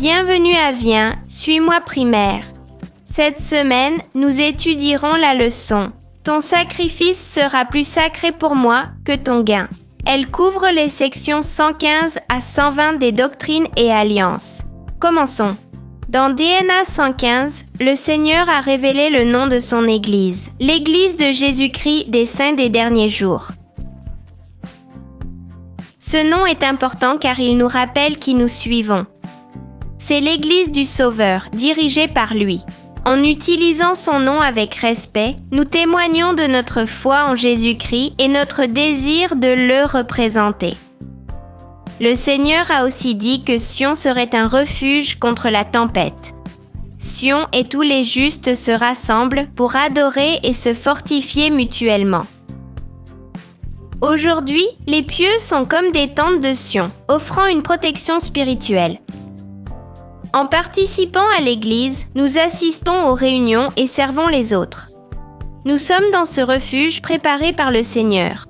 Bienvenue à Viens, suis-moi primaire. Cette semaine, nous étudierons la leçon. Ton sacrifice sera plus sacré pour moi que ton gain. Elle couvre les sections 115 à 120 des Doctrines et Alliances. Commençons. Dans DNA 115, le Seigneur a révélé le nom de son Église, l'Église de Jésus-Christ des Saints des Derniers Jours. Ce nom est important car il nous rappelle qui nous suivons. C'est l'Église du Sauveur, dirigée par lui. En utilisant son nom avec respect, nous témoignons de notre foi en Jésus-Christ et notre désir de le représenter. Le Seigneur a aussi dit que Sion serait un refuge contre la tempête. Sion et tous les justes se rassemblent pour adorer et se fortifier mutuellement. Aujourd'hui, les pieux sont comme des tentes de Sion, offrant une protection spirituelle. En participant à l'Église, nous assistons aux réunions et servons les autres. Nous sommes dans ce refuge préparé par le Seigneur.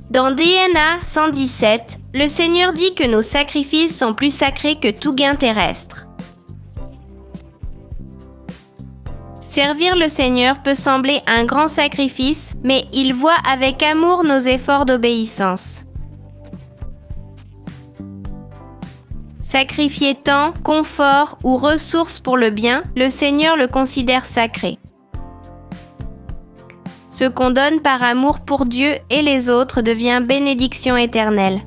Dans DNA 117, le Seigneur dit que nos sacrifices sont plus sacrés que tout gain terrestre. Servir le Seigneur peut sembler un grand sacrifice, mais il voit avec amour nos efforts d'obéissance. Sacrifier temps, confort ou ressources pour le bien, le Seigneur le considère sacré. Ce qu'on donne par amour pour Dieu et les autres devient bénédiction éternelle.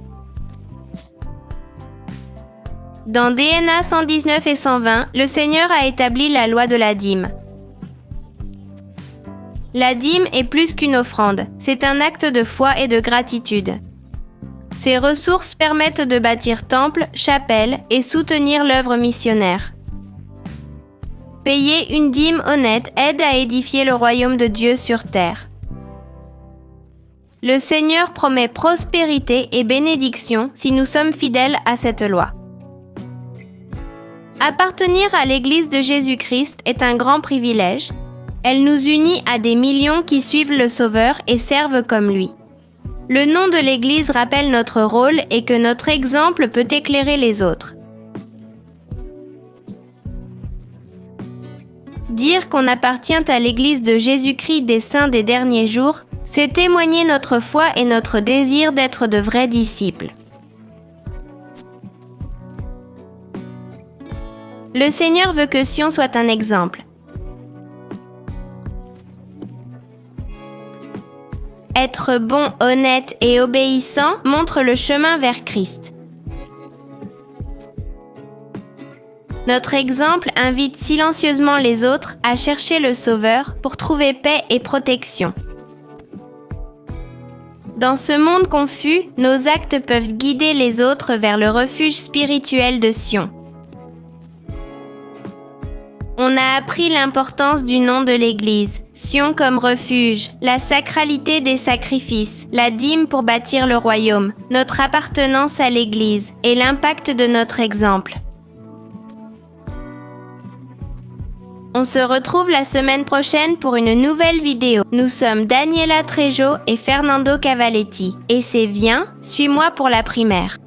Dans DNA 119 et 120, le Seigneur a établi la loi de la dîme. La dîme est plus qu'une offrande, c'est un acte de foi et de gratitude. Ces ressources permettent de bâtir temples, chapelles et soutenir l'œuvre missionnaire. Payer une dîme honnête aide à édifier le royaume de Dieu sur terre. Le Seigneur promet prospérité et bénédiction si nous sommes fidèles à cette loi. Appartenir à l'Église de Jésus-Christ est un grand privilège. Elle nous unit à des millions qui suivent le Sauveur et servent comme lui. Le nom de l'Église rappelle notre rôle et que notre exemple peut éclairer les autres. Dire qu'on appartient à l'Église de Jésus-Christ des Saints des Derniers Jours, c'est témoigner notre foi et notre désir d'être de vrais disciples. Le Seigneur veut que Sion soit un exemple. Être bon, honnête et obéissant montre le chemin vers Christ. Notre exemple invite silencieusement les autres à chercher le Sauveur pour trouver paix et protection. Dans ce monde confus, nos actes peuvent guider les autres vers le refuge spirituel de Sion. On a appris l'importance du nom de l'Église, Sion comme refuge, la sacralité des sacrifices, la dîme pour bâtir le royaume, notre appartenance à l'Église et l'impact de notre exemple. On se retrouve la semaine prochaine pour une nouvelle vidéo. Nous sommes Daniela Trejo et Fernando Cavaletti. Et c'est Viens, suis-moi pour la primaire.